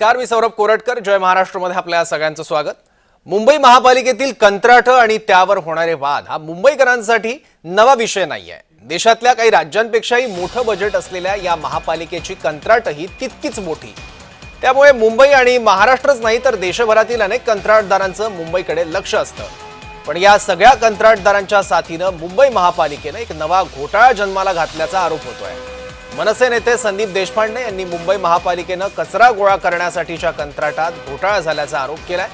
नमस्कार, मी सौरभ कोरटकर. जय महाराष्ट्रमध्ये आपल्या सगळ्यांचं स्वागत. मुंबई महापालिकेतील कंत्राट आणि त्यावर होणारे वाद हा मुंबईकरांसाठी नवा विषय नाहीये. देशातल्या काही राज्यांपेक्षाही मोठं बजेट असलेल्या या महापालिकेची कंत्राटही तितकीच मोठी. त्यामुळे मुंबई आणि महाराष्ट्रच नाही तर देशभरातील अनेक कंत्राटदारांचं मुंबईकडे लक्ष असतं. पण या सगळ्या कंत्राटदारांच्या साथीनं मुंबई महापालिकेनं एक नवा घोटाळा जन्माला घातल्याचा आरोप होतोय. मनसे नेते संदीप देशपांडे यांनी मुंबई महापालिकेनं कचरा गोळा करण्यासाठीच्या कंत्राटात घोटाळा झाल्याचा आरोप केलाय.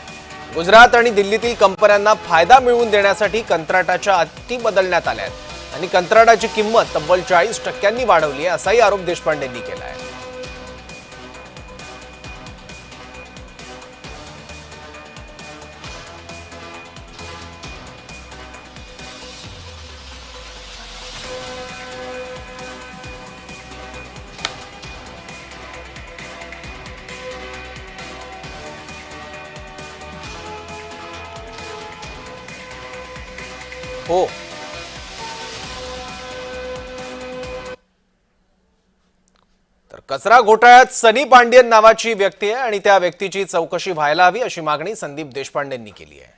गुजरात आणि दिल्लीतील कंपन्यांना फायदा मिळवून देण्यासाठी कंत्राटाच्या अटी बदलण्यात आल्या आहेत आणि कंत्राटाची किंमत तब्बल 40% वाढवली आहे, असाही आरोप देशपांडेंनी केला आहे. हो, तर कचरा घोटाळ्यात सनी पांडियन नावाची व्यक्ती आहे आणि त्या व्यक्तीची चौकशी व्हायला हवी अशी मागणी संदीप देशपांडेंनी केली आहे.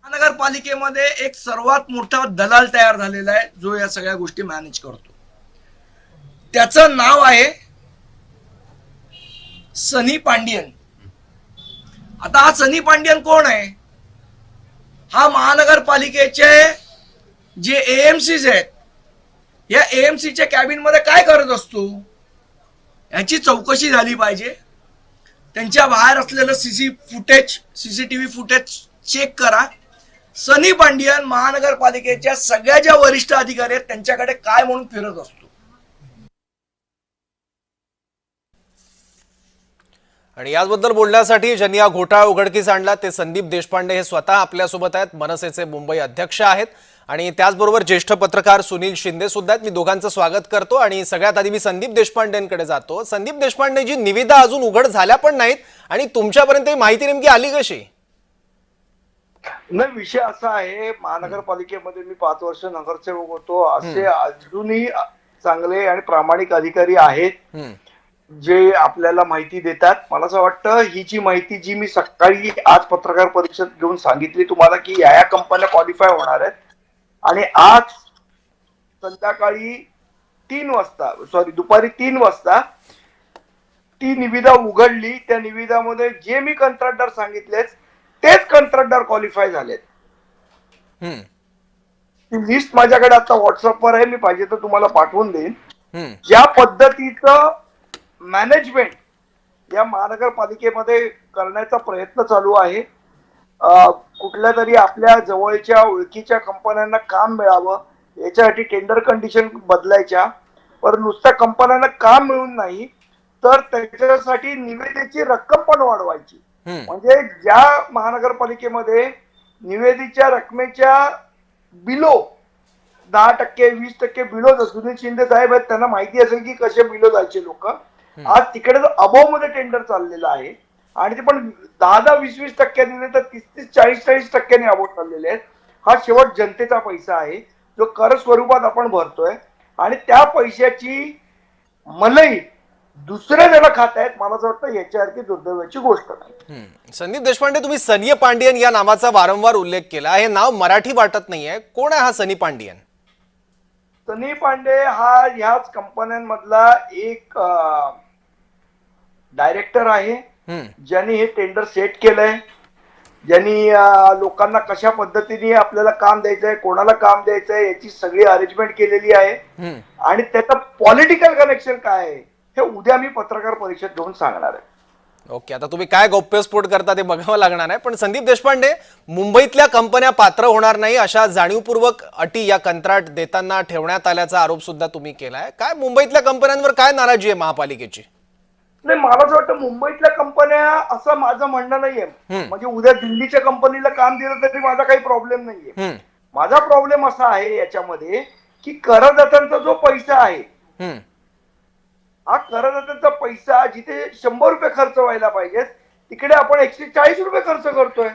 महानगरपालिकेमध्ये एक सर्वात मोठा दलाल तयार झालेला आहे जो या सगळ्या गोष्टी मॅनेज करतो. त्याचं नाव आहे सनी पांडियन. आता हा सनी पांडियन कोण आहे? हा महानगरपालिकेचे जे एएमसीज आहेत, या एएमसीच्या कॅबिन मध्ये काय करत असतो याची चौकशी झाली पाहिजे. त्यांच्या बाहेर असलेलं सीसीटीव्ही फुटेज चेक करा. सनी पांडियन महानगरपालिकेच्या सगळ्या ज्या वरिष्ठ अधिकारी आहेत त्यांच्याकडे काय म्हणून फिरत असतो. आणि याबद्दल बोलण्यासाठी ज्यांनी हा घोटाळा उघडकीस आणला ते संदीप देशपांडे हे स्वतः आपल्यासोबत आहेत. मनसेचे मुंबई अध्यक्ष आहेत आणि त्याचबरोबर ज्येष्ठ पत्रकार सुनील शिंदे सुद्धा आहेत. मी दोघांचं स्वागत करतो आणि सगळ्यात आधी मी संदीप देशपांडेंकडे जातो. संदीप देशपांडेंची निविदा अजून उघड झाल्या पण नाहीत आणि तुमच्यापर्यंत ही माहिती नेमकी आली कशी? नाही, विषय असा आहे, महानगरपालिकेमध्ये मी 5 वर्ष नगरसेवक होतो. असे अजूनही चांगले आणि प्रामाणिक अधिकारी आहेत जे आपल्याला माहिती देतात. मला असं वाटतं ही जी माहिती जी मी सकाळी आज पत्रकार परिषद घेऊन सांगितली तुम्हाला की या कंपन्या क्वालिफाय होणार आहेत आणि आज संध्याकाळी दुपारी 3 वाजता ती निविदा उघडली. त्या निविदामध्ये जे मी कंत्राटदार सांगितले तेच कंत्राटदार क्वालिफाय झालेत. ती लिस्ट माझ्याकडे आता व्हॉट्सअपवर आहे, मी पाहिजे तर तुम्हाला पाठवून देईन. ज्या पद्धतीचं मॅनेजमेंट या महानगरपालिकेमध्ये करण्याचा प्रयत्न चालू आहे, कुठल्या तरी आपल्या जवळच्या ओळखीच्या कंपन्यांना काम मिळावं याच्यासाठी टेंडर कंडिशन बदलायच्या, पण नुसत्या कंपन्यांना काम मिळून नाही तर त्याच्यासाठी निविदेची रक्कम पण वाढवायची. म्हणजे ज्या महानगरपालिकेमध्ये निविदेच्या रकमेच्या बिलो 10%, 20% बिलो, सुनील शिंदे साहेब आहेत, त्यांना माहिती असेल की कसे बिलो जायचे लोक. आज तिकडे अबोव मध्ये टेंडर चाललेलं आहे आणि ते पण 10-10, 20-20% दिले तर 30-30, 40-40% अबोव चाललेले आहेत. हा शेवट जनतेचा पैसा आहे जो कर स्वरूपात आपण भरतोय आणि त्या पैशाची मलई दुसऱ्या जण खात आहेत. मला असं वाटतं याच्यासारखी दुर्दैवाची गोष्ट नाही. संदीप देशपांडे, तुम्ही सनी पांडियन या नावाचा वारंवार उल्लेख केला. हे नाव मराठी वाटत नाहीये. कोण आहे हा सनी पांडियन? सनी पांडे हा ह्याच कंपन्यांमधला एक डायरेक्टर आहे ज्यांनी हे टेंडर सेट केलंय, ज्यांनी लोकांना कशा पद्धतीने आपल्याला काम द्यायचंय, कोणाला काम द्यायचंय याची सगळी अरेंजमेंट केलेली आहे. आणि त्याचं पॉलिटिकल कनेक्शन काय आहे हे उद्या मी पत्रकार परिषद घेऊन सांगणार आहे. ओके, आता तुम्ही काय गौप्यस्फोट करता ते बघावं लागणार आहे. पण संदीप देशपांडे, मुंबईतल्या कंपन्या पात्र होणार नाही अशा जाणीवपूर्वक अटी या कंत्राट देताना ठेवण्यात आल्याचा आरोप सुद्धा तुम्ही केलाय. काय मुंबईतल्या कंपन्यांवर काय नाराजी आहे महापालिकेची? नाही, मला असं वाटतं मुंबईतल्या कंपन्या, असं माझं म्हणणं नाहीये. म्हणजे उद्या दिल्लीच्या कंपनीला काम दिलं तरी माझा काही प्रॉब्लेम नाहीये. माझा प्रॉब्लेम असा आहे याच्यामध्ये की करदात्यांचा जो पैसा आहे, हा करदात्यांचा पैसा जिथे 100 रुपये खर्च व्हायला पाहिजे तिकडे आपण 140 रुपये खर्च करतोय.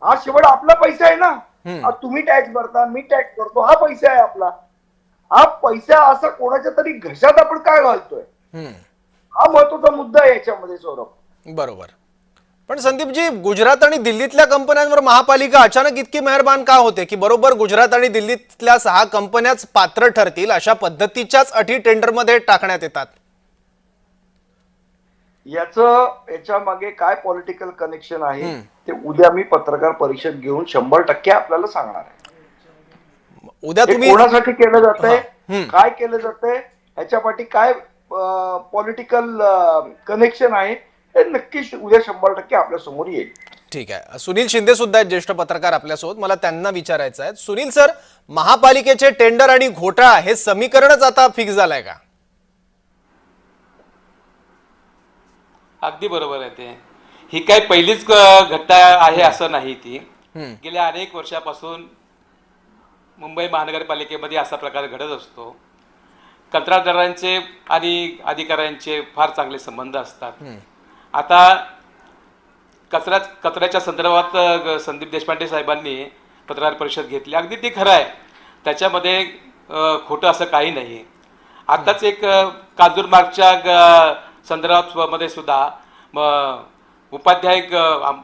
हा शेवट आपला पैसा आहे ना. तुम्ही टॅक्स भरता, मी टॅक्स भरतो, हा पैसा आहे आपला. हा पैसा असा कोणाच्या तरी घशात आपण काय घालतोय, हा महत्वाचा मुद्दा आहे याच्यामध्ये सौरभ. बरोबर. पण संदीपजी, गुजरात आणि दिल्लीतल्या कंपन्यांवर महापालिका अचानक इतकी मेहरबान का होते की बरोबर गुजरात आणि दिल्लीतल्या 6 कंपन्याच पात्र ठरतील अशा पद्धतीच्याच अटी टेंडरमध्ये टाकण्यात येतात? याच्या मागे काय पॉलिटिकल कनेक्शन आहे ते उद्या मी पत्रकार परिषद घेऊन 100% आपल्याला सांगणार आहे. उद्या तुम्ही कोणासाठी केलं जातंय, काय केलं जातंय, ह्याच्या पाठी काय पॉलिटिकल कनेक्शन आहे हे नक्कीच उद्या 100% आपल्या समोर येईल. ठीक आहे. सुनील शिंदे सुद्धा आहेत, ज्येष्ठ पत्रकार आपल्यासोबत. मला त्यांना विचारायचं आहे, सुनील सर, महापालिकेचे टेंडर आणि घोटाळा हे समीकरणच आता फिक्स झालंय का? अगदी बरोबर आहे ते. ही काही पहिलीच घटना आहे असं नाही. ती गेल्या अनेक वर्षापासून मुंबई महानगरपालिकेमध्ये असा प्रकार घडत असतो. कंत्राटदारांचे आणि अधिकाऱ्यांचे फार चांगले संबंध असतात. आता कचऱ्याच्या संदर्भात संदीप देशपांडे साहेबांनी पत्रकार परिषद घेतली. अगदी ते खरं आहे, त्याच्यामध्ये खोटं असं काही नाही. आताच एक कांजूरमार्गच्या संदर्भात मध्ये सुद्धा उपाध्याय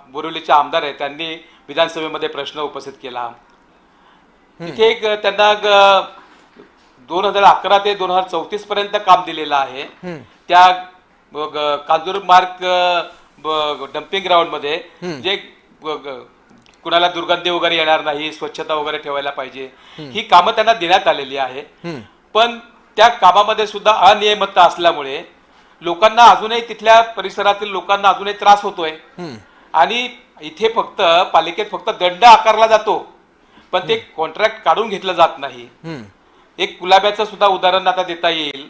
बोरिवलीचे आमदार आहेत, त्यांनी विधानसभेमध्ये प्रश्न उपस्थित केला. तिथे एक त्यांना 2011 ते 2034 पर्यंत काम दिलेलं आहे. त्या कांजूरमार्ग डम्पिंग ग्राउंड मध्ये जे कुणाला दुर्गंधी वगैरे येणार नाही, स्वच्छता वगैरे ठेवायला पाहिजे, ही कामं त्यांना देण्यात आलेली आहे. पण त्या कामामध्ये सुद्धा अनियमितता असल्यामुळे लोकांना अजूनही, तिथल्या परिसरातील लोकांना अजूनही त्रास होतोय. आणि इथे फक्त पालिकेत फक्त दंड आकारला जातो, पण ते कॉन्ट्रॅक्ट काढून घेतलं जात नाही. एक गुलाब्याचं सुद्धा उदाहरण आता देता येईल.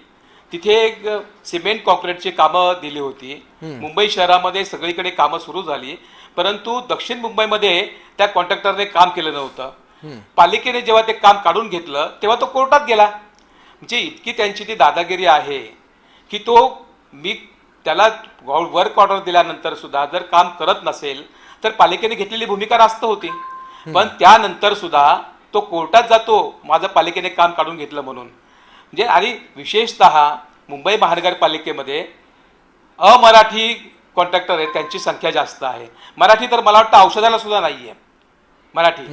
तिथे एक सिमेंट कॉन्क्रीटची कामं दिली होती. मुंबई शहरामध्ये सगळीकडे कामं सुरू झाली, परंतु दक्षिण मुंबईमध्ये त्या कॉन्ट्रॅक्टरने काम केलं नव्हतं. पालिकेने जेव्हा ते काम काढून घेतलं तेव्हा तो कोर्टात गेला. म्हणजे इतकी त्यांची ती दादागिरी आहे की मी त्याला वर्क ऑर्डर दिल्यानंतर सुद्धा जर काम करत नसेल तर पालिकेने घेतलेली भूमिका रास्त होती. पण त्यानंतर सुद्धा तो कोर्टात जातो, माझं पालिकेने काम काढून घेतलं म्हणून. म्हणजे आणि विशेषतः मुंबई महानगरपालिकेमध्ये अमराठी कॉन्ट्रॅक्टर आहेत, त्यांची संख्या जास्त आहे. मराठी तर मला वाटतं औषधाला सुद्धा नाहीये मराठी.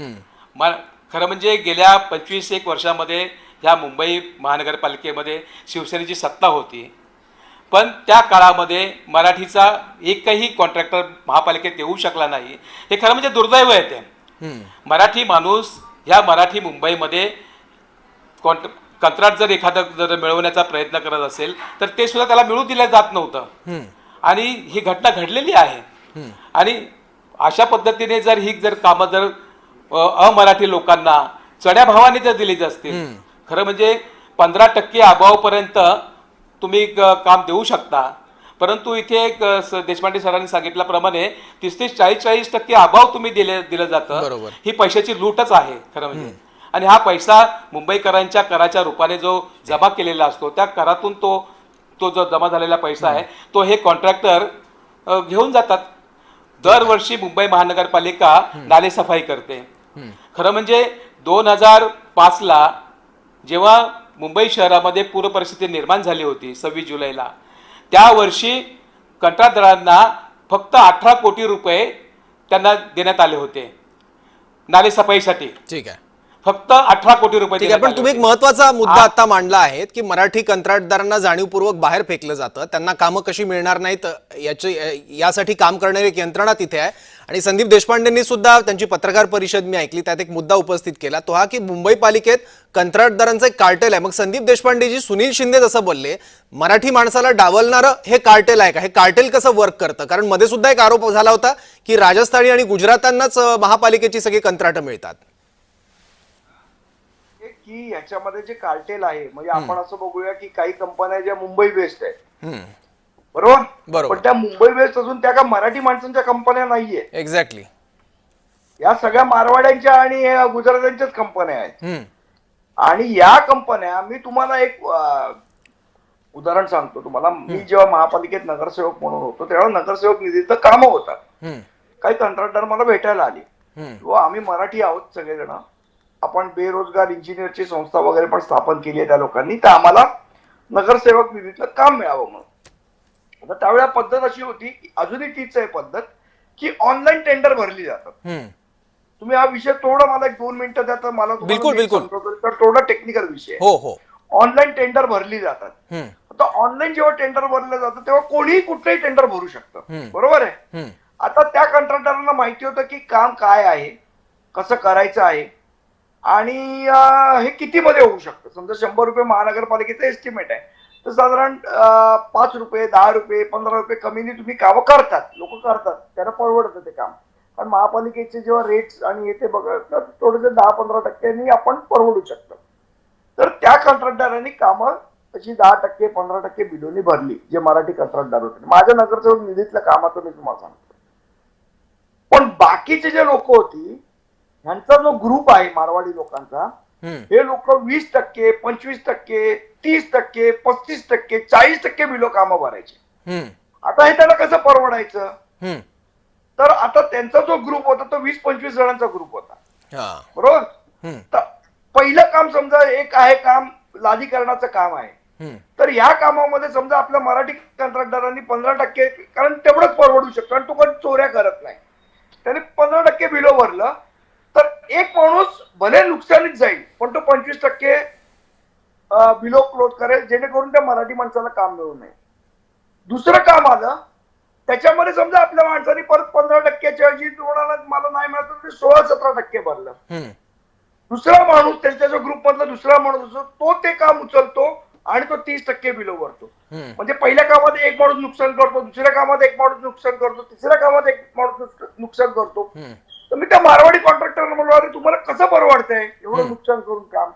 खरं म्हणजे गेल्या 25-1 वर्षामध्ये ह्या मुंबई महानगरपालिकेमध्ये शिवसेनेची सत्ता होती, पण त्या काळामध्ये मराठीचा एकही कॉन्ट्रॅक्टर महापालिकेत येऊ शकला नाही. हे खरं म्हणजे दुर्दैव आहे. ते मराठी माणूस ह्या मराठी मुंबईमध्ये कंत्राट जर एखादं मिळवण्याचा प्रयत्न करत असेल तर ते सुद्धा त्याला मिळू दिलं जात नव्हतं. आणि ही घटना घडलेली आहे. आणि अशा पद्धतीने जर कामं जर अमराठी लोकांना चढ्या भावाने जर दिली असतील, खरं म्हणजे 15% अभावापर्यंत तुम्ही काम देऊ शकता. परंतु इथे एक देशपांडे सरांनी सांगितल्याप्रमाणे 30-40% अभाव तुम्ही दिलं जातं. ही पैशाची लूटच आहे खरं म्हणजे. आणि हा पैसा मुंबईकरांच्या कराच्या रूपाने जो जमा केलेला असतो, त्या करातून तो जो जमा झालेला पैसा आहे तो हे कॉन्ट्रॅक्टर घेऊन जातात. दरवर्षी मुंबई महानगरपालिका नालेसफाई करते. खरं म्हणजे 2005ला जेव्हा मुंबई शहरामध्ये पूर परिस्थिती निर्माण झाली होती 26 जुलैला, त्या वर्षी कंत्राटदारांना फक्त 18 कोटी रुपये त्यांना देण्यात आले होते नालेसफाईसाठी. ठीक आहे, फक्त 18 कोटी रुपये. ठीक आहे, पण तुम्ही एक महत्वाचा मुद्दा आता मांडला आहे की मराठी कंत्राटदारांना जाणीवपूर्वक बाहेर फेकलं जातं, त्यांना कामं कशी मिळणार नाहीत यासाठी काम करणारी एक यंत्रणा तिथे आहे. आणि संदीप देशपांडेंनी सुद्धा त्यांची पत्रकार परिषद मी ऐकली, त्यात एक मुद्दा उपस्थित केला, तो हा की मुंबई पालिकेत कंत्राटदारांचं एक कार्टेल आहे. मग संदीप देशपांडेजी, सुनील शिंदे जसं बोलले, मराठी माणसाला डावलणारं हे कार्टेल आहे का? हे कार्टेल कसं वर्क करतं? कारण मध्ये सुद्धा एक आरोप झाला होता की राजस्थानी आणि गुजरातांनाच महापालिकेची सगळी कंत्राटं मिळतात. की याच्यामध्ये जे कार्टेल आहे, म्हणजे आपण असं बघूया की काही कंपन्या ज्या मुंबई बेस्ड आहेत, बरोबर, पण त्या मुंबई बेस्ड असून त्या का मराठी माणसांच्या कंपन्या नाहीये. एक्झॅक्टली. या सगळ्या मारवाड्यांच्या आणि गुजरात्यांच्याच कंपन्या आहेत. आणि या कंपन्या, मी तुम्हाला एक उदाहरण सांगतो तुम्हाला. मी जेव्हा महापालिकेत नगरसेवक म्हणून होतो तेव्हा नगरसेवक निधीचं कामं होतात. काही कंत्राटदार मला भेटायला आले, आम्ही मराठी आहोत सगळेजण, आपण बेरोजगार इंजिनियरची संस्था वगैरे पण स्थापन केली आहे त्या लोकांनी, तर आम्हाला नगरसेवक निधीतलं काम मिळावं म्हणून. आता त्यावेळेला पद्धत अशी होती, अजूनही तीच आहे पद्धत, की ऑनलाईन टेंडर भरली जातात. तुम्ही हा विषय थोडं मला 1-2 मिनिटं द्या तर मला बिलकुल बिलकुल तर थोडा टेक्निकल विषय आहे. हो हो. ऑनलाईन टेंडर भरली जातात. आता ऑनलाईन जेव्हा टेंडर भरलं जातं तेव्हा कोणीही कुठलंही टेंडर भरू शकतं, बरोबर आहे. आता त्या कंत्राटदारांना माहिती होतं की काम काय आहे, कसं करायचं आहे आणि हे किती मध्ये होऊ शकतं. समजा 100 रुपये महानगरपालिकेचं एस्टिमेट आहे, तर साधारण 5 रुपये, 10 रुपये, 15 रुपये कमीने तुम्ही कामं करतात, लोक करतात, त्यांना परवडतं ते काम. कारण महापालिकेचे जेव्हा रेट्स आणि हे ते बघत थोडेसे 10-15% आपण परवडू शकतो. तर त्या कंत्राटदारांनी कामं अशी 10%, 15% बिलोनी भरली, जे मराठी कंत्राटदार होते. माझ्या नगरसेवक निधीतल्या कामाचं मी तुम्हाला सांगतो. पण बाकीचे जे लोक होती, ह्यांचा जो ग्रुप आहे मारवाडी लोकांचा, हे लोक 20%, 25%, 30%, 35%, 40% बिलो कामं भरायचे. आता हे त्यांना कसं परवडायचं? तर आता त्यांचा जो ग्रुप होता तो 20-25 जणांचा ग्रुप होता, बरोबर. तर पहिलं काम समजा एक आहे काम लादीकरणाचं काम आहे, तर या कामामध्ये समजा आपल्या मराठी कंत्राटदारांनी 15%, कारण तेवढंच परवडू शकतो आणि तो कधी चोऱ्या करत नाही, त्याने 15% बिलो भरलं तर एक माणूस भले नुकसानीत जाईल पण तो 25% बिलो क्लोज करेल, जेणेकरून त्या मराठी माणसाला काम मिळू नये. दुसरं काम आलं त्याच्यामध्ये समजा आपल्या माणसाने परत 15%च्या ऐवजी मला नाही मिळत तर 16-17% भरलं. दुसरा माणूस त्यांच्या जो ग्रुप मधला दुसरा माणूस असतो तो ते काम उचलतो आणि तो 30% बिलो भरतो. म्हणजे पहिल्या कामात एक माणूस नुकसान करतो, दुसऱ्या कामात एक माणूस नुकसान करतो, तिसऱ्या कामात एक माणूस नुकसान करतो. तर मी त्या मारवाडी कॉन्ट्रॅक्टरला म्हणलो, अरे तुम्हाला कसं परवडतंय एवढं नुकसान करून काम?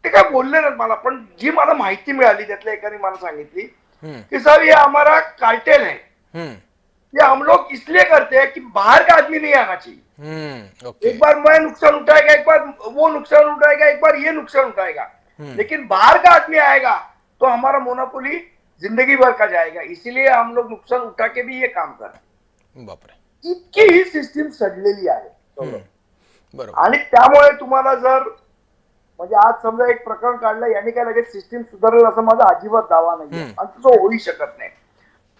ते काय बोलले ना मला, पण जी मला माहिती मिळाली त्यातल्या एकाने मला सांगितली कि साहब ये हमारा कार्टेल है, ये हम लोग इसलिए करते हैं कि बाहर का आदमी नहीं आना चाहिए. एक बार मैं नुकसान उठाएगा, एक बार वो नुकसान उठाएगा, एक बार ये नुकसान उठाएगा, लेकिन बाहर का आदमी आएगा तो हमारा मोनोपोली जिंदगी भर का जाएगा, इसीलिए हम लोग नुकसान उठा के भी ये काम कर. बापरे, इतकी ही सिस्टीम सडलेली आहे. बरोबर. आणि त्यामुळे तुम्हाला जर म्हणजे आज समजा एक प्रकरण काढलं, याने काय लगेच सिस्टीम सुधारेल असं माझा अजिबात दावा नाही आणि तो होऊ शकत नाही.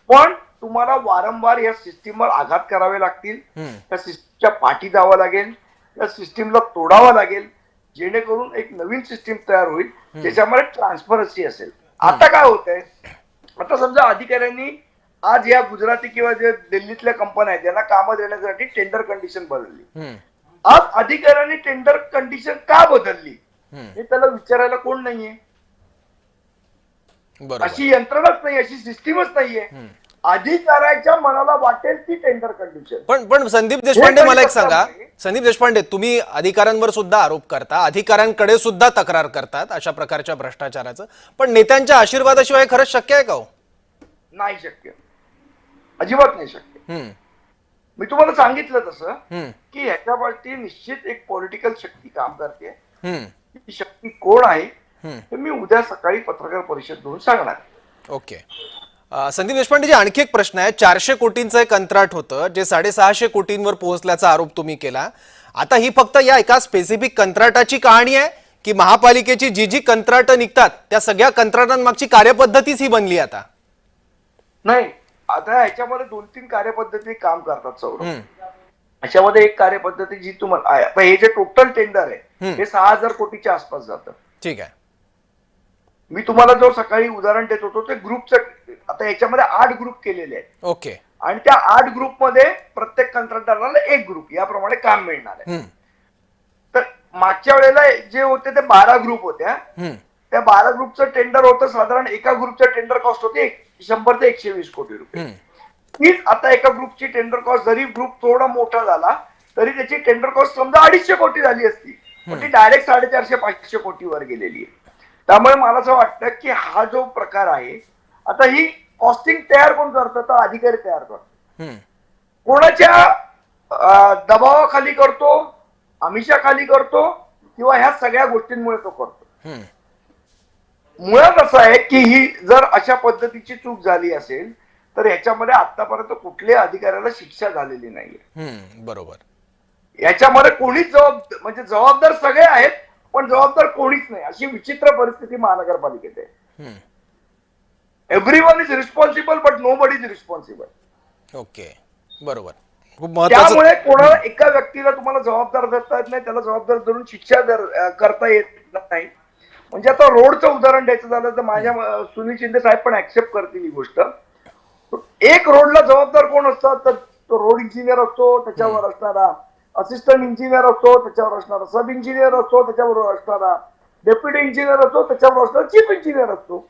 पण तुम्हाला वारंवार या सिस्टीमवर आघात करावे लागतील, त्या सिस्टीमच्या पाठी जावं लागेल, त्या सिस्टीमला तोडावं लागेल, जेणेकरून एक नवीन सिस्टीम तयार होईल ज्याच्यामध्ये ट्रान्सपरन्सी असेल. आता काय होतंय, आता समजा अधिकाऱ्यांनी आज या गुजराती किंवा जे दिल्लीतल्या कंपन्या आहेत त्यांना कामं देण्यासाठी टेंडर कंडिशन बदलली. आज अधिकाऱ्यांनी टेंडर कंडिशन का बदलली हे त्याला विचारायला कोण नाहीये, अशी यंत्रणाच नाही, अशी सिस्टीमच नाहीये. अधिकाऱ्याच्या मनाला वाटेल ती टेंडर कंडिशन. पण संदीप देशपांडे, मला एक सांगा, संदीप देशपांडे, तुम्ही अधिकाऱ्यांवर सुद्धा आरोप करता, अधिकाऱ्यांकडे सुद्धा तक्रार करतात अशा प्रकारच्या भ्रष्टाचाराचं, पण नेत्यांच्या आशीर्वादाशिवाय खरंच शक्य आहे का हो? नाही शक्य, अजिबात नाही शक्य. मी तुम्हाला सांगितलं तसं की ह्याच्यावरती निश्चित एक पॉलिटिकल शक्ती काम करते. ती शक्ती कोण आहे हे मी उद्या सकाळी पत्रकार परिषद घेऊन सांगणार. ओके. संदीप देशपांडेजी, आणखी एक प्रश्न आहे. 400 कोटींचं एक कंत्राट होतं जे 650 कोटींवर पोहोचल्याचा आरोप तुम्ही केला. आता ही फक्त या एका स्पेसिफिक कंत्राटाची कहाणी आहे की महापालिकेची जी जी कंत्राट निघतात त्या सगळ्या कंत्राटांमागची कार्यपद्धतीच ही बनली आता? नाही, आता ह्याच्यामध्ये 2-3 कार्यपद्धती काम करतात सौरभ. ह्याच्यामध्ये एक कार्यपद्धती जी तुम्हाला आता हे जे टोटल टेंडर आहे हे 6000 कोटीच्या आसपास जातं. ठीक आहे. मी तुम्हाला जो सकाळी उदाहरण देत होतो ते ग्रुपचं, आता याच्यामध्ये 8 ग्रुप केलेले आहेत. ओके. आणि त्या 8 ग्रुपमध्ये प्रत्येक कंत्राटदाराला एक ग्रुप याप्रमाणे काम मिळणार आहे. तर मागच्या वेळेला जे होते ते 12 ग्रुप होत्या. त्या 12 ग्रुपचं टेंडर होतं साधारण, एका ग्रुपचं टेंडर कॉस्ट होती 100 ते 120 कोटी रुपये. तीच आता एका ग्रुपची टेंडर कॉस्ट, जरी ग्रुप थोडा मोठा झाला तरी त्याची टेंडर कॉस्ट समजा 250 कोटी झाली असती, पण ती डायरेक्ट 450-500 कोटीवर गेलेली आहे. त्यामुळे मला असं वाटतं की हा जो प्रकार आहे, आता ही कॉस्टिंग तयार कोण करतं, तर अधिकारी तयार करतो. कोणाच्या दबावाखाली करतो, आमिषाखाली करतो, किंवा ह्या सगळ्या गोष्टींमुळे तो करतो. मुळात असं आहे की ही जर अशा पद्धतीची चूक झाली असेल तर ह्याच्यामध्ये आतापर्यंत कुठल्याही अधिकाऱ्याला शिक्षा झालेली नाहीये. बरोबर. याच्यामध्ये कोणीच म्हणजे जबाबदार सगळे आहेत पण जबाबदार कोणीच नाही, अशी विचित्र परिस्थिती महानगरपालिकेत आहे. Everyone is responsible but nobody is responsible. Okay, बरोबर. खूप महत्वाचं. त्यामुळे कोणाला एका व्यक्तीला तुम्हाला जबाबदार धरता येत नाही, त्याला जबाबदार धरून शिक्षा करता येत नाही. म्हणजे आता रोडचं उदाहरण द्यायचं झालं तर माझ्या सुनील शिंदे साहेब पण ऍक्सेप्ट करतील ही गोष्ट. एक रोडला जबाबदार कोण असतात तर तो रोड इंजिनियर असतो, त्याच्यावर असणारा असिस्टंट इंजिनियर असतो, त्याच्यावर असणारा सब इंजिनियर असतो, त्याच्याबरोबर असणारा डेप्युटी इंजिनियर असतो, त्याच्यावर असणारा चीफ इंजिनियर असतो.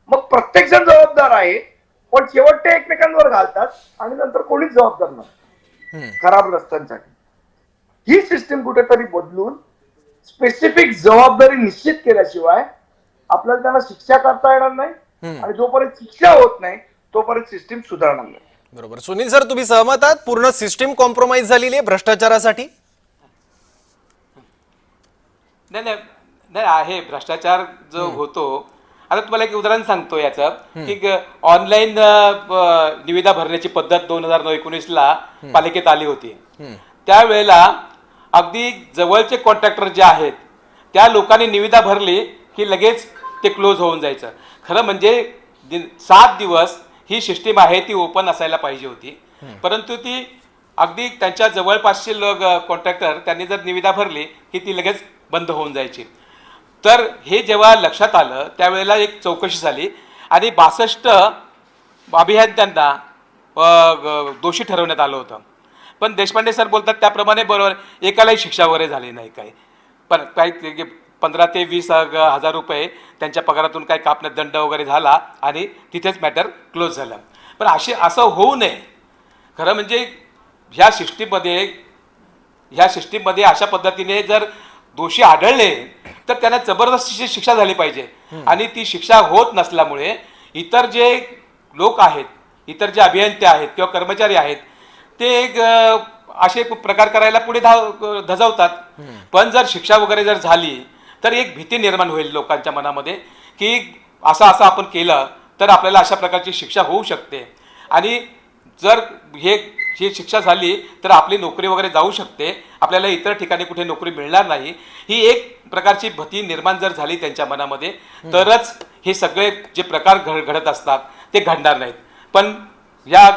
मग प्रत्येक जण जबाबदार आहे पण शेवट ते एकमेकांवर घालतात आणि नंतर कोणीच जबाबदार नसतं खराब रस्त्यांसाठी. ही सिस्टीम कुठेतरी बदलून स्पेसिफिक जबाबदारी निश्चित केल्याशिवाय आपल्याला त्यांना शिक्षा करता येणार नाही आणि जोपर्यंत शिक्षा होत नाही तोपर्यंत सिस्टीम सुधारणार नाही. बरोबर. सुनील सर, तुम्ही सहमत आहात? पूर्ण सिस्टीम कॉम्प्रोमाइज झालेली आहे भ्रष्टाचारासाठी? नाही नाही नाही, आहे भ्रष्टाचार जो होतो. आता तुम्हाला एक उदाहरण सांगतो याचं, की ऑनलाईन निविदा भरण्याची पद्धत 2019ला पालिकेत आली होती. त्यावेळेला अगदी जवळचे कॉन्ट्रॅक्टर जे आहेत त्या लोकांनी निविदा भरली की लगेच ते क्लोज होऊन जायचं. खरं म्हणजे 7 दिवस ही सिस्टीम आहे ती ओपन असायला पाहिजे होती, परंतु ती अगदी त्यांच्या जवळपासचे लोक कॉन्ट्रॅक्टर त्यांनी जर निविदा भरली की ती लगेच बंद होऊन जायची. तर हे जेव्हा लक्षात आलं त्यावेळेला एक चौकशी झाली आणि 62 अभियंत्यांना दोषी ठरवण्यात आलं होतं. पण देशपांडे सर बोलतात त्याप्रमाणे बरोबर एकालाही शिक्षा वगैरे झाली नाही. काही पण काही 15 ते 20 हजार रुपये त्यांच्या पगारातून काही कापण्यात दंड वगैरे झाला आणि तिथेच मॅटर क्लोज झालं. पण असं होऊ नये. खरं म्हणजे ह्या सिस्टीममध्ये अशा पद्धतीने जर दोषी आढळले तर त्यांना जबरदस्तीची शिक्षा झाली पाहिजे. आणि ती शिक्षा होत नसल्यामुळे इतर जे लोक आहेत, इतर जे अभियंते आहेत किंवा कर्मचारी आहेत ते असे प्रकार करायला पुढे धजावतात. पण जर शिक्षा वगैरे जर झाली तर एक भीती निर्माण होईल लोकांच्या मनामध्ये की असं आपण केलं तर आपल्याला अशा प्रकारची शिक्षा होऊ शकते. आणि जर ही शिक्षा झाली तर आपली नोकरी वगैरे जाऊ शकते, आपल्याला इतर ठिकाणी कुठे नोकरी मिळणार नाही. ही एक प्रकारची भीती निर्माण जर झाली त्यांच्या मनामध्ये तरच हे सगळे जे प्रकार घडत असतात ते घडणार नाहीत. पण या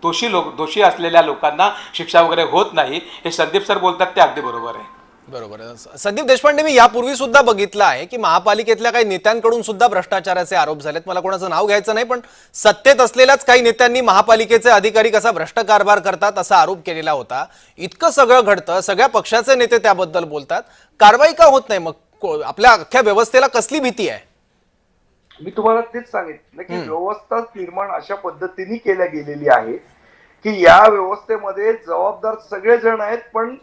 दोषी असलेल्या लोकांना शिक्षा वगैरे होत नाही हे संदीप सर बोलतात ते अगदी बरोबर आहे. बरोबर. संदीप देशपांडे, मी यापूर्वी सुद्धा बघितलं आहे की महापालिकेतल्या काही नेत्यांकडून सुद्धा भ्रष्टाचाराचे आरोप झालेत. मला कोणाचं नाव घ्यायचं नाही, पण सत्तेत असलेल्याच काही नेत्यांनी महापालिकेचे अधिकारी कसा भ्रष्ट कारभार करतात असा आरोप केलेला होता. इतकं सगळं घडतं, सगळ्या पक्षाचे नेते त्याबद्दल बोलतात, कारवाई का होत नाही? मग आपल्या अख्ख्या व्यवस्थेला कसली भीती आहे? मी तुम्हाला तेच सांगितलं की व्यवस्था निर्माण अशा पद्धतीने केल्या गेलेली आहे की या व्यवस्थेमध्ये जबाबदार सगळेजण आहेत पण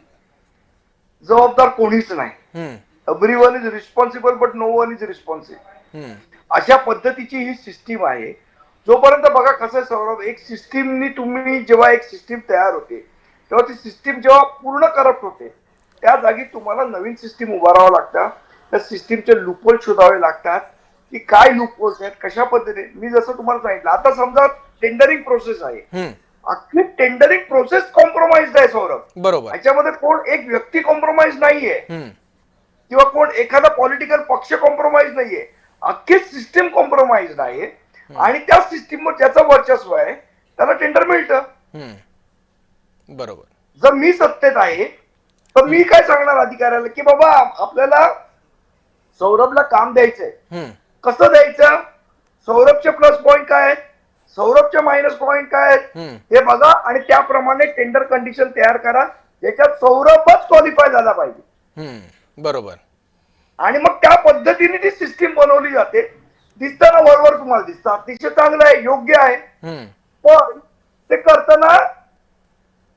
जबाबदार कोणीच नाही. Everyone is responsible but no one is responsible. अशा पद्धतीची ही सिस्टीम आहे. जोपर्यंत बघा कसं सौरभ, एक सिस्टीमनी तुम्ही जेव्हा एक सिस्टीम तयार होते तेव्हा ती सिस्टीम जेव्हा पूर्ण करप्ट होते त्या जागी तुम्हाला नवीन सिस्टीम उभारावं लागतं. त्या सिस्टीमचे लूपहोल शोधावे लागतात की काय लूपहोल्स आहेत, कशा पद्धतीने. मी जसं तुम्हाला सांगितलं, आता समजा टेंडरिंग प्रोसेस आहे, अख्खी टेंडरिंग प्रोसेस कॉम्प्रोमाइज आहे सौरभ. बरोबर. याच्यामध्ये कोण एक व्यक्ती कॉम्प्रोमाइज नाहीये किंवा कोण एखादा पॉलिटिकल पक्ष कॉम्प्रोमाइज नाहीये, अख्खी सिस्टीम कॉम्प्रोमाइज आहे. आणि त्या सिस्टीमवर ज्याचं वर्चस्व आहे त्याला टेंडर मिळतं. बरोबर. जर मी सत्तेत आहे तर मी काय सांगणार अधिकाऱ्याला की बाबा आपल्याला सौरभला काम द्यायचंय, कसं द्यायचं, सौरभचे प्लस पॉइंट काय आहेत, सौरभचे मायनस पॉइंट काय आहेत हे बघा आणि त्याप्रमाणे टेंडर कंडिशन तयार करा ज्याच्यात सौरभच क्वालिफाय झाला पाहिजे. बरोबर. आणि मग त्या पद्धतीने ती सिस्टीम बनवली जाते. दिसताना वरवर तुम्हाला दिसतं अतिशय चांगलं आहे, योग्य आहे, पण ते करताना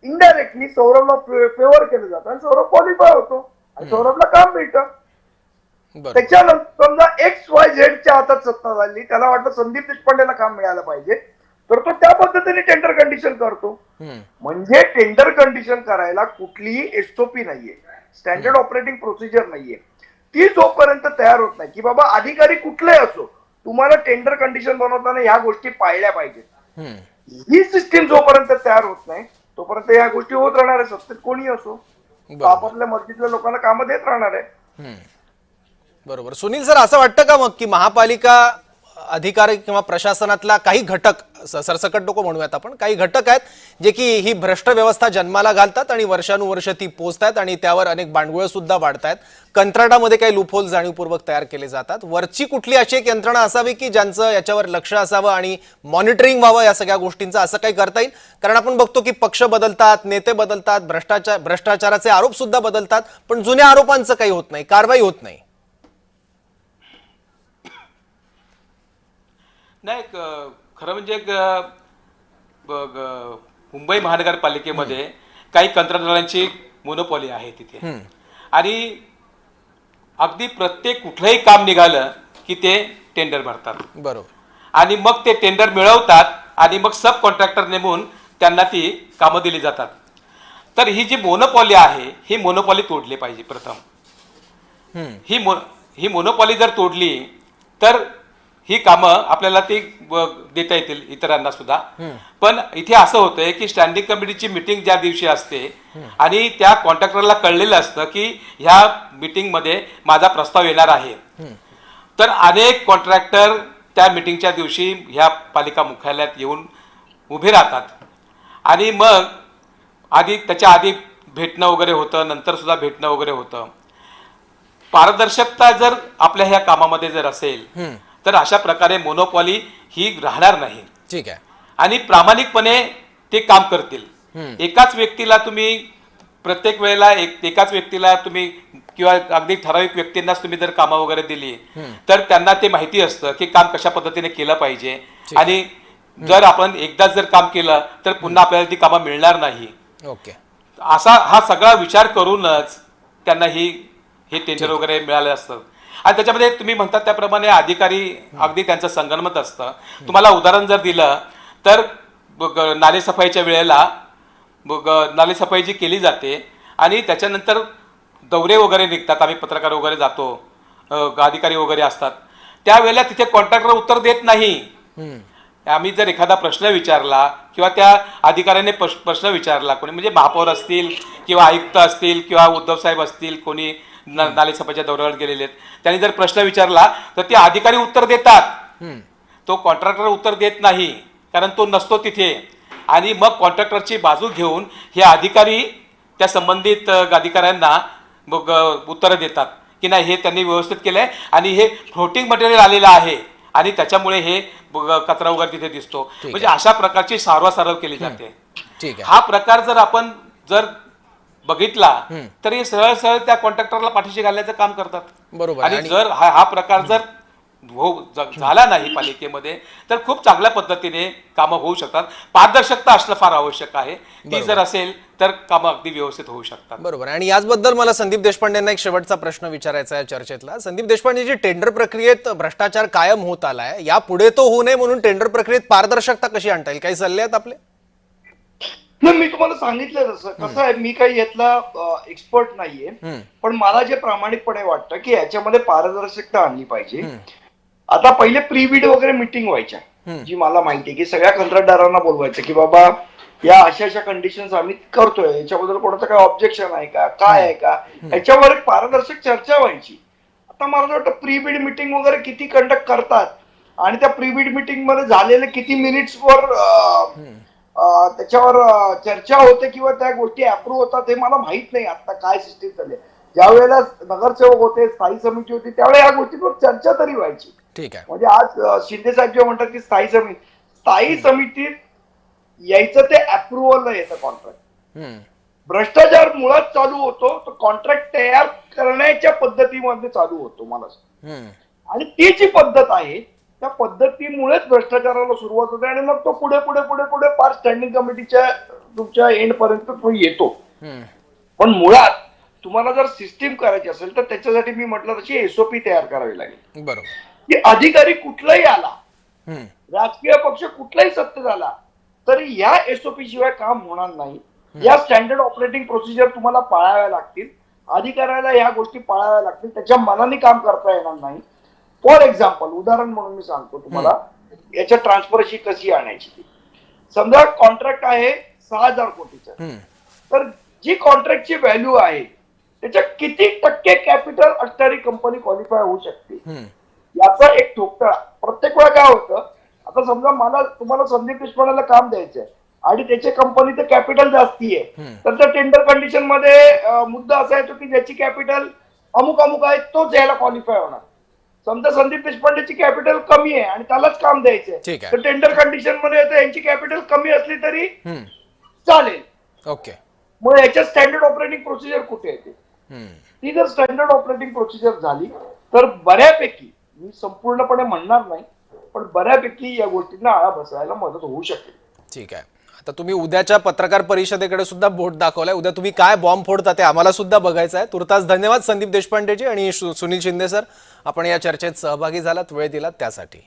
इनडायरेक्टली सौरभला फेवर केलं जातं आणि सौरभ क्वालिफाय होतो आणि सौरभला काम मिळतं. त्याच्यानंतर समजा XYZ च्या हातात सत्ता झाली, त्याला वाटतं संदीप देशपांडेला काम मिळालं पाहिजे तर तो त्या पद्धतीने टेंडर कंडिशन करतो. म्हणजे टेंडर कंडिशन करायला कुठलीही एसओपी नाहीये, स्टँडर्ड ऑपरेटिंग प्रोसिजर नाहीये. ती जोपर्यंत तयार होत नाही की बाबा अधिकारी कुठले असो तुम्हाला टेंडर कंडिशन बनवताना ह्या गोष्टी पाळल्या पाहिजेत, ही सिस्टीम जोपर्यंत तयार होत नाही तोपर्यंत या गोष्टी होत राहणार आहे, सत्तेत कोणी असो. आपापल्या मर्जीतल्या लोकांना कामं देत राहणार आहे. बरोबर. सुनील सर, असं वाटतं का मग की महापालिका अधिकारी किंवा प्रशासनातला काही घटक, सरसकट नको म्हणूयात आपण, काही घटक आहेत जे की ही भ्रष्ट व्यवस्था जन्माला घालतात आणि वर्षानुवर्ष ती पोचतायत आणि त्यावर अनेक बांडगुळ सुद्धा वाढतायत. कंत्राटामध्ये काही लूपहोल जाणीवपूर्वक तयार केले जातात. वरची कुठली अशी एक यंत्रणा असावी की ज्यांचं याच्यावर लक्ष असावं आणि मॉनिटरिंग व्हावं या सगळ्या गोष्टींचं, असं काही करता येईल? कारण आपण बघतो की पक्ष बदलतात, नेते बदलतात, भ्रष्टाचाराचे आरोप सुद्धा बदलतात, पण जुन्या आरोपांचं काही होत नाही, कारवाई होत नाही. नाही, खरं म्हणजे मुंबई महानगरपालिकेमध्ये काही कंत्राटदारांची मोनोपॉली आहे तिथे. आणि अगदी प्रत्येक कुठलंही काम निघालं की ते टेंडर भरतात. बरोबर. आणि मग ते टेंडर मिळवतात आणि मग सब कॉन्ट्रॅक्टर नेमून त्यांना ती कामं दिली जातात. तर ही जी मोनोपॉली आहे ही मोनोपॉली तोडली पाहिजे प्रथम. ही मोनोपॉली जर तोडली तर ही कामं आपल्याला ती देता येतील इतरांना सुद्धा. पण इथे असं होतंय की स्टँडिंग कमिटीची मिटिंग ज्या दिवशी असते आणि त्या कॉन्ट्रॅक्टरला कळलेलं असतं की ह्या मीटिंगमध्ये माझा प्रस्ताव येणार आहे, तर अनेक कॉन्ट्रॅक्टर त्या मिटिंगच्या दिवशी ह्या पालिका मुख्यालयात येऊन उभे राहतात. आणि मग त्याच्या आधी भेटणं वगैरे होतं, नंतर सुद्धा भेटणं वगैरे होतं. पारदर्शकता जर आपल्या ह्या कामामध्ये जर असेल तर अशा प्रकारे मोनोपॉली ही राहणार नाही. ठीक आहे. आणि प्रामाणिकपणे ते काम करतील. एकाच व्यक्तीला तुम्ही प्रत्येक वेळेला एकाच व्यक्तीला तुम्ही किंवा अगदी ठराविक व्यक्तींनाच तुम्ही जर कामं वगैरे दिली तर त्यांना ते माहिती असतं की काम कशा पद्धतीने केलं पाहिजे. आणि जर आपण एकदाच जर काम केलं तर पुन्हा आपल्याला ती कामं मिळणार नाही. ओके. असा हा सगळा विचार करूनच त्यांना हे टेंडर वगैरे मिळालं असतं. आणि त्याच्यामध्ये तुम्ही म्हणतात त्याप्रमाणे अधिकारी अगदी त्यांचं संगनमत असतं. तुम्हाला उदाहरण जर दिलं तर नालेसफाईच्या वेळेला नालेसफाई जी केली जाते आणि त्याच्यानंतर दौरे वगैरे निघतात, आम्ही पत्रकार वगैरे जातो, अधिकारी वगैरे असतात, त्यावेळेला तिथे कॉन्ट्रॅक्टर उत्तर देत नाही. आम्ही जर एखादा प्रश्न विचारला किंवा त्या अधिकाऱ्याने प्रश्न विचारला, कोणी म्हणजे महापौर असतील किंवा आयुक्त असतील किंवा उद्धव साहेब असतील, कोणी नालेसफाईच्या दौऱ्यावर गेलेले आहेत, त्यांनी जर प्रश्न विचारला तर ते अधिकारी उत्तर देतात. तो कॉन्ट्रॅक्टर उत्तर देत नाही कारण तो नसतो तिथे. आणि मग कॉन्ट्रॅक्टरची बाजू घेऊन हे अधिकारी त्या संबंधित अधिकाऱ्यांना मग उत्तरं देतात की नाही, हे त्यांनी व्यवस्थित केलंय आणि हे फ्लोटिंग मटेरियल आलेलं आहे आणि त्याच्यामुळे हे कचरा वगैरे तिथे दिसतो. म्हणजे अशा प्रकारची सारवासारव केली जाते. हा प्रकार जर आपण बघितला तर हे सरळ सरळ त्या कॉन्ट्रॅक्टरला पाठीशी घालण्याचं काम करतात. बरोबर. आणि जर हा प्रकार जर झाला नाही पालिकेमध्ये तर खूप चांगल्या पद्धतीने कामं होऊ शकतात. पारदर्शकता असणं फार आवश्यक आहे. ती जर असेल तर कामं अगदी व्यवस्थित होऊ शकतात. बरोबर. आणि याचबद्दल मला संदीप देशपांडेंना एक शेवटचा प्रश्न विचारायचा आहे चर्चेतला. संदीप देशपांडे, जी टेंडर प्रक्रियेत भ्रष्टाचार कायम होत आलाय, यापुढे तो होऊ नये म्हणून टेंडर प्रक्रियेत पारदर्शकता कशी आणता येईल? काही सल्ले आहेत आपले? मी तुम्हाला सांगितलं तसं. कसं आहे, मी काही यातला एक्सपर्ट नाहीये, पण मला जे प्रामाणिकपणे वाटतं की याच्यामध्ये पारदर्शकता आणली पाहिजे. आता पहिले प्रीबिड वगैरे मिटिंग व्हायच्या, जी मला माहिती आहे की सगळ्या कंत्राटदारांना बोलवायचं की बाबा या अशा अशा कंडिशन्स आम्ही करतोय, याच्याबद्दल कोणाचं काय ऑब्जेक्शन आहे का, काय आहे का, याच्यावर एक पारदर्शक चर्चा व्हायची. आता मला वाटतं प्रीबिड मिटिंग वगैरे किती कंडक्ट करतात आणि त्या प्रीबिड मिटिंग मध्ये झालेले किती मिनिट्सवर त्याच्यावर चर्चा होते किंवा त्या गोष्टी अप्रूव्ह होतात हे मला माहित नाही आता काय सिस्टीम चालली. ज्या वेळेला नगरसेवक होते, स्थायी समिती होती, त्यावेळेला या गोष्टींवर चर्चा तरी व्हायची. ठीक आहे. म्हणजे आज शिंदे साहेब जे म्हणतात की स्थायी समितीत यायचं ते अप्रुव्हलला येतं कॉन्ट्रॅक्ट. भ्रष्टाचार मुळात चालू होतो तो कॉन्ट्रॅक्ट तयार करण्याच्या पद्धतीमध्ये चालू होतो मला. आणि ती जी पद्धत आहे त्या पद्धतीमुळेच भ्रष्टाचाराला सुरुवात होते आणि मग तो पुढे पुढे पुढे पुढे फार स्टँडिंग कमिटीच्या तुमच्या एंड पर्यंत तो येतो. पण मुळात तुम्हाला जर सिस्टीम करायची असेल तर त्याच्यासाठी मी म्हटलं तशी एसओपी तयार करावी लागेल. बरोबर. की अधिकारी कुठलाही आला, राजकीय पक्ष कुठलाही सत्तेत आला तरी या एसओपी शिवाय काम होणार नाही. या स्टँडर्ड ऑपरेटिंग प्रोसिजर तुम्हाला पाळाव्या लागतील. अधिकाऱ्याला या गोष्टी पाळाव्या लागतील. त्याच्या मनाने काम करता येणार नाही. फॉर एक्झाम्पल, उदाहरण म्हणून मी सांगतो तुम्हाला याच्या ट्रान्सफरशी कशी आणायची. समजा कॉन्ट्रॅक्ट आहे 6,000 कोटीचं, तर जी कॉन्ट्रॅक्टची व्हॅल्यू आहे त्याच्या किती टक्के कॅपिटल असणारी कंपनी क्वालिफाय होऊ शकते याचा एक ठोकताळा. प्रत्येक वेळा काय होतं, आता समजा तुम्हाला संदीप देशपांडेला काम द्यायचंय आणि त्याच्या कंपनीचं कॅपिटल जास्ती आहे, तर त्या टेंडर कंडिशन मध्ये मुद्दा असा येतो की ज्याची कॅपिटल अमुक अमुक आहे तोच यायला क्वालिफाय होणार. समजा संदीप देशपांडेची कॅपिटल कमी आहे आणि त्यालाच काम द्यायचंय, ठीक आहे. तर टेंडर कंडिशन मध्ये येतं यांची कॅपिटल कमी असली तरी चालेल. ओके. मग याच्या स्टँडर्ड ऑपरेटिंग प्रोसिजर कुठे येते? ती जर स्टँडर्ड ऑपरेटिंग प्रोसिजर झाली तर बऱ्यापैकी, मी संपूर्णपणे म्हणणार नाही, पण बऱ्यापैकी या गोष्टींना आळा बसायला मदत होऊ शकेल. ठीक आहे. आता तुम्ही उद्याच्या पत्रकार परिषदेकडे सुद्धा बोट दाखवलाय. उद्या तुम्ही काय बॉम्ब फोडता ते आम्हाला सुद्धा बघायचं आहे. तुर्तास धन्यवाद संदीप देशपांडेजी आणि सुनील शिंदे सर, आपण या चर्चेत सहभागी झालात, वेळ दिलात त्यासाठी.